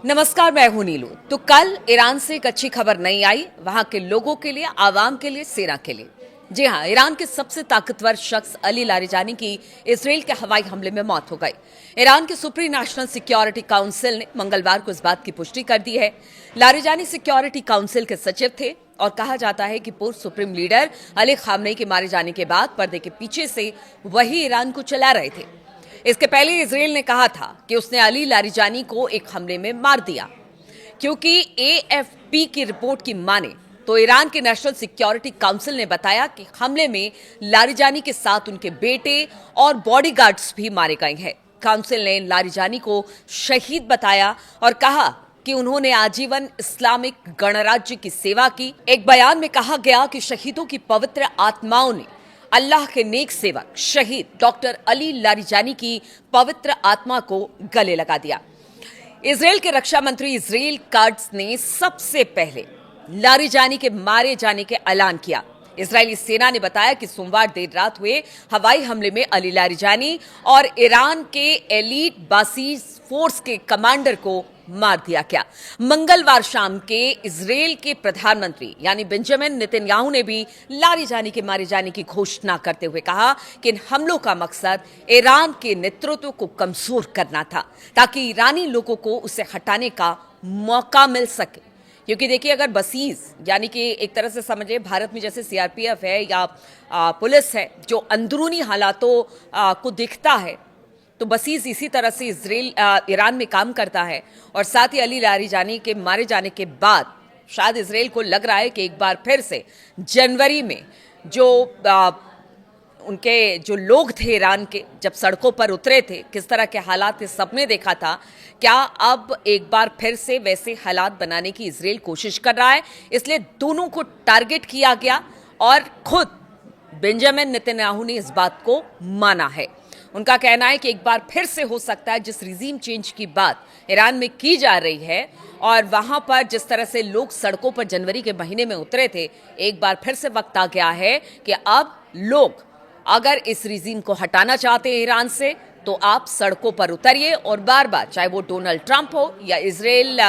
नमस्कार, मैं हूं नीलू। तो कल ईरान से एक अच्छी खबर नहीं आई, वहां के लोगों के लिए, आवाम के लिए, सेना के लिए। जी हां, ईरान के सबसे ताकतवर शख्स अली लारिजानी की इसराइल के हवाई हमले में मौत हो गई। ईरान के सुप्रीम नेशनल सिक्योरिटी काउंसिल ने मंगलवार को इस बात की पुष्टि कर दी है। लारिजानी सिक्योरिटी काउंसिल के सचिव थे और कहा जाता है कि पूर्व सुप्रीम लीडर अली खामनेई के मारे जाने के बाद पर्दे के पीछे से वही ईरान को चला रहे थे। इसके पहले इजराइल ने कहा था कि उसने अली लारिजानी को एक हमले में मार दिया। क्योंकि एएफपी की रिपोर्ट की माने तो ईरान के नेशनल सिक्योरिटी काउंसिल ने बताया कि हमले में लारिजानी के साथ उनके बेटे और बॉडीगार्ड्स भी मारे गए हैं। काउंसिल ने लारिजानी को शहीद बताया और कहा कि उन्होंने आजीवन इस्लामिक गणराज्य की सेवा की। एक बयान में कहा गया कि शहीदों की पवित्र आत्माओं ने अल्लाह के नेक सेवक शहीद डॉक्टर अली लारिजानी की पवित्र आत्मा को गले लगा दिया। इजराइल के रक्षा मंत्री इजराइल काट्ज ने सबसे पहले लारिजानी के मारे जाने के ऐलान किया। इजरायली सेना ने बताया कि सोमवार देर रात हुए हवाई हमले में अली लारिजानी और ईरान के एलीट बासीज फोर्स के कमांडर को मार दिया गया। मंगलवार शाम के इजराइल के प्रधानमंत्री यानी बेंजामिन नेतन्याहू ने भी लारिजानी के मारे जाने की घोषणा करते हुए कहा कि इन हमलों का मकसद ईरान के नेतृत्व को कमजोर करना था ताकि ईरानी लोगों को उसे हटाने का मौका मिल सके। क्योंकि देखिए, अगर बसीज यानी कि एक तरह से समझिए भारत में जैसे सीआरपीएफ है या पुलिस है जो अंदरूनी हालातों को देखता है, तो बसीज इसी तरह से ईरान में काम करता है। और साथ ही अली लारिजानी के मारे जाने के बाद शायद इजराइल को लग रहा है कि एक बार फिर से जनवरी में जो उनके जो लोग थे ईरान के, जब सड़कों पर उतरे थे, किस तरह के हालात थे सबने देखा था। क्या अब एक बार फिर से वैसे हालात बनाने की इजराइल कोशिश कर रहा है? इसलिए दोनों को टारगेट किया गया और खुद बेंजामिन नेतन्याहू ने इस बात को माना है। उनका कहना है कि एक बार फिर से हो सकता है जिस रिजीम चेंज की बात ईरान में की जा रही है और वहां पर जिस तरह से लोग सड़कों पर जनवरी के महीने में उतरे थे, एक बार फिर से वक्त आ गया है कि अब लोग अगर इस रिजीम को हटाना चाहते हैं ईरान से तो आप सड़कों पर उतरिए और बार बार, चाहे वो डोनाल्ड ट्रंप हो या इजराइल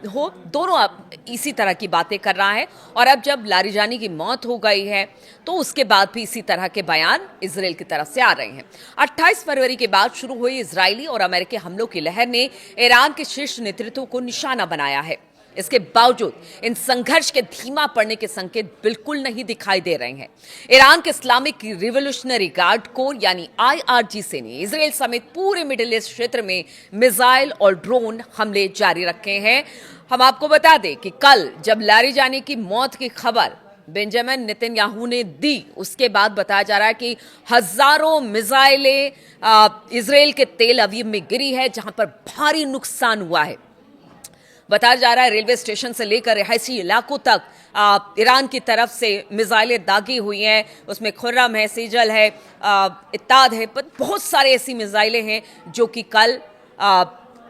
हो, दोनों इसी तरह की बातें कर रहा है। और अब जब लारिजानी की मौत हो गई है तो उसके बाद भी इसी तरह के बयान इजराइल की तरफ से आ रहे हैं। 28 फरवरी के बाद शुरू हुई इजरायली और अमेरिकी हमलों की लहर ने ईरान के शीर्ष नेतृत्व को निशाना बनाया है। इसके बावजूद इन संघर्ष के धीमा पड़ने के संकेत बिल्कुल नहीं दिखाई दे रहे हैं। ईरान के इस्लामिक रिवोल्यूशनरी गार्ड कोर यानी आईआरजीसी ने इजराइल समेत पूरे मिडिल ईस्ट क्षेत्र में मिसाइल और ड्रोन हमले जारी रखे हैं। हम आपको बता दें कि कल जब लारिजानी की मौत की खबर बेंजामिन नेतन्याहू ने दी, उसके बाद बताया जा रहा है कि हजारों मिसाइलें इजराइल के तेल अवीव में गिरी है, जहां पर भारी नुकसान हुआ है। बताया जा रहा है रेलवे स्टेशन से लेकर रिहायशी इलाकों तक ईरान की तरफ से मिसाइलें दागी हुई हैं। उसमें खुर्रम है, सेजल है, इत्ताद है, पर बहुत सारे ऐसी मिसाइलें हैं जो कि कल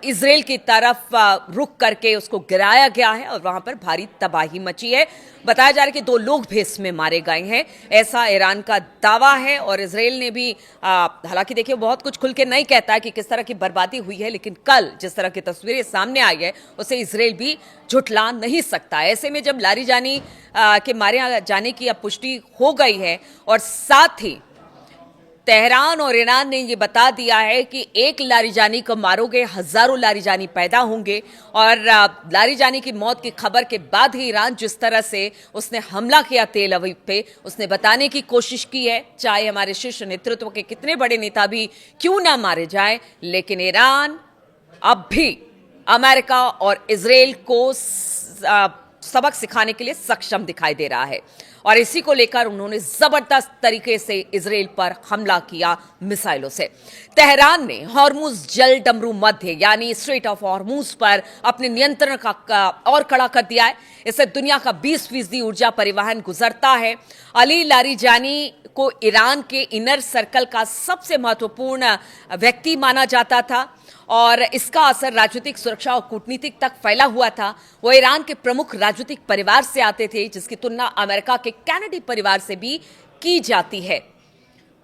इजराइल की तरफ रुक करके उसको गिराया गया है और वहां पर भारी तबाही मची है। बताया जा रहा है कि 2 लोग भी इसमें मारे गए हैं, ऐसा ईरान का दावा है। और इजराइल ने भी हालांकि देखिए बहुत कुछ खुल के नहीं कहता है कि किस तरह की बर्बादी हुई है, लेकिन कल जिस तरह की तस्वीरें सामने आई है उसे इजराइल भी झुठला नहीं सकता। ऐसे में जब लारिजानी के मारे जाने की अब पुष्टि हो गई है और साथ ही तेहरान और ईरान ने यह बता दिया है कि एक लारिजानी को मारोगे हजारों लारिजानी पैदा होंगे। और लारिजानी की मौत की खबर के बाद ही ईरान जिस तरह से उसने हमला किया तेल अवीव पे, उसने बताने की कोशिश की है चाहे हमारे शीर्ष नेतृत्व के कितने बड़े नेता भी क्यों ना मारे जाएं, लेकिन ईरान अब भी अमेरिका और इजराइल को सबक सिखाने के लिए सक्षम दिखाई दे रहा है। और इसी को लेकर उन्होंने जबरदस्त तरीके से इजराइल पर हमला किया मिसाइलों से। तेहरान ने हॉर्मुज जल डमरू मध्य यानी स्ट्रेट ऑफ हॉर्मुज पर अपने नियंत्रण का और कड़ा कर दिया है। इससे दुनिया का 20% ऊर्जा परिवहन गुजरता है। अली लारिजानी को ईरान के इनर सर्कल का सबसे महत्वपूर्ण व्यक्ति माना जाता था और इसका असर राजनीतिक, सुरक्षा और कूटनीतिक तक फैला हुआ था। वो ईरान के प्रमुख राजनीतिक परिवार से आते थे, जिसकी तुलना अमेरिका के कैनेडी परिवार से भी की जाती है।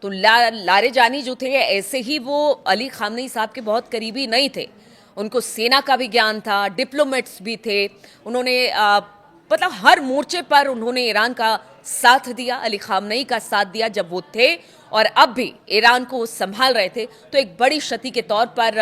तो लारिजानी जो थे ऐसे ही वो अली खामनेई साहब के बहुत करीबी नहीं थे। उनको सेना का भी ज्ञान था, डिप्लोमेट्स भी थे। उन्होंने मतलब हर मोर्चे पर उन्होंने ईरान का साथ दिया, अली खामनेई का साथ दिया जब वो थे, और अब भी ईरान को संभाल रहे थे। तो एक बड़ी क्षति के तौर पर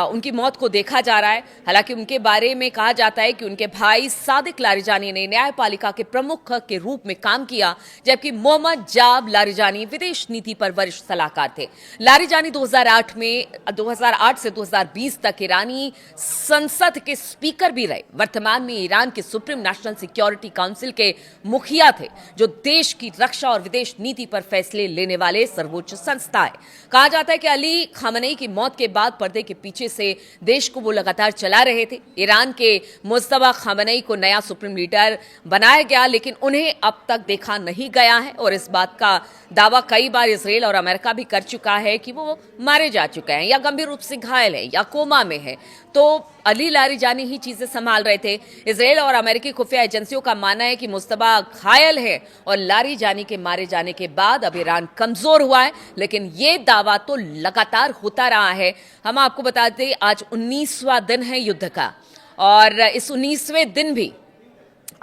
उनकी मौत को देखा जा रहा है। हालांकि उनके बारे में कहा जाता है कि उनके भाई सादिक लारिजानी ने न्यायपालिका के प्रमुख के रूप में काम किया, जबकि मोहम्मद जाब लारिजानी विदेश नीति पर वरिष्ठ सलाहकार थे। लारिजानी 2008 से 2020 तक ईरानी संसद के स्पीकर भी रहे। वर्तमान में ईरान के सुप्रीम नेशनल सिक्योरिटी काउंसिल के मुखिया थे, जो देश की रक्षा और विदेश नीति पर फैसले लेने वाले सर्वोच्च संस्था है। कहा जाता है कि अली खामनेई की मौत के बाद पर्दे के पीछे से देश को वो लगातार चला रहे थे। ईरान के मुज्तबा खामनेई को नया सुप्रीम लीडर बनाया गया, लेकिन उन्हें अब तक देखा नहीं गया है, और इस बात का दावा कई बार इसराइल और अमेरिका भी कर चुका है कि वो मारे जा चुके हैं, या गंभीर रूप से घायल है, या कोमा में है। तो अली लारिजानी ही चीजें संभाल रहे थे। इसराइल और अमेरिकी खुफिया एजेंसियों का मानना है कि मुस्तबा घायल है और लारिजानी के मारे जाने के बाद अब ईरान कमजोर हुआ है, लेकिन ये दावा तो लगातार होता रहा है। हम आपको बता दें, आज 19वां दिन है युद्ध का, और इस 19वें दिन भी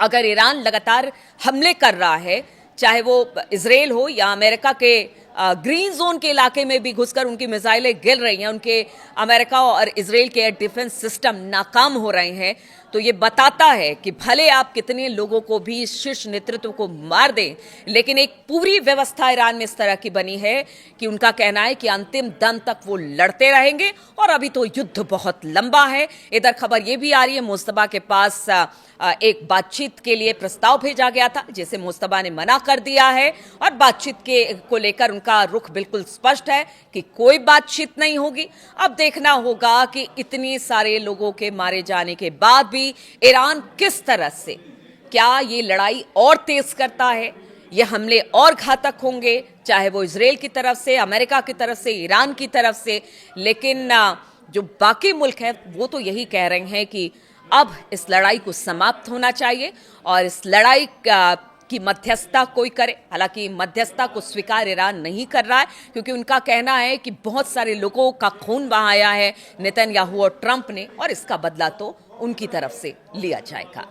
अगर ईरान लगातार हमले कर रहा है, चाहे वो इसराइल हो या अमेरिका के ग्रीन जोन के इलाके में भी घुसकर उनकी मिसाइलें गिर रही हैं, उनके अमेरिका और इसराइल के एयर डिफेंस सिस्टम नाकाम हो रहे हैं, तो ये बताता है कि भले आप कितने लोगों को भी शीर्ष नेतृत्व को मार दें, लेकिन एक पूरी व्यवस्था ईरान में इस तरह की बनी है कि उनका कहना है कि अंतिम दम तक वो लड़ते रहेंगे, और अभी तो युद्ध बहुत लंबा है। इधर खबर ये भी आ रही है, मुस्तबा के पास एक बातचीत के लिए प्रस्ताव भेजा गया था, जिसे मुस्तबा ने मना कर दिया है, और बातचीत को लेकर उनका रुख बिल्कुल स्पष्ट है कि कोई बातचीत नहीं होगी। अब देखना होगा कि इतने सारे लोगों के मारे जाने के बाद भी ईरान किस तरह से, क्या ये लड़ाई और तेज करता है, ये हमले और घातक होंगे, चाहे वो इजराइल की तरफ से, अमेरिका की तरफ से, ईरान की तरफ से। लेकिन जो बाकी मुल्क है वो तो यही कह रहे हैं कि अब इस लड़ाई को समाप्त होना चाहिए, और इस लड़ाई की मध्यस्थता कोई करे। हालांकि मध्यस्थता को स्वीकार ईरान नहीं कर रहा है, क्योंकि उनका कहना है कि बहुत सारे लोगों का खून बहाया है नेतन्याहू और ट्रंप ने, और इसका बदला तो उनकी तरफ से लिया जाएगा।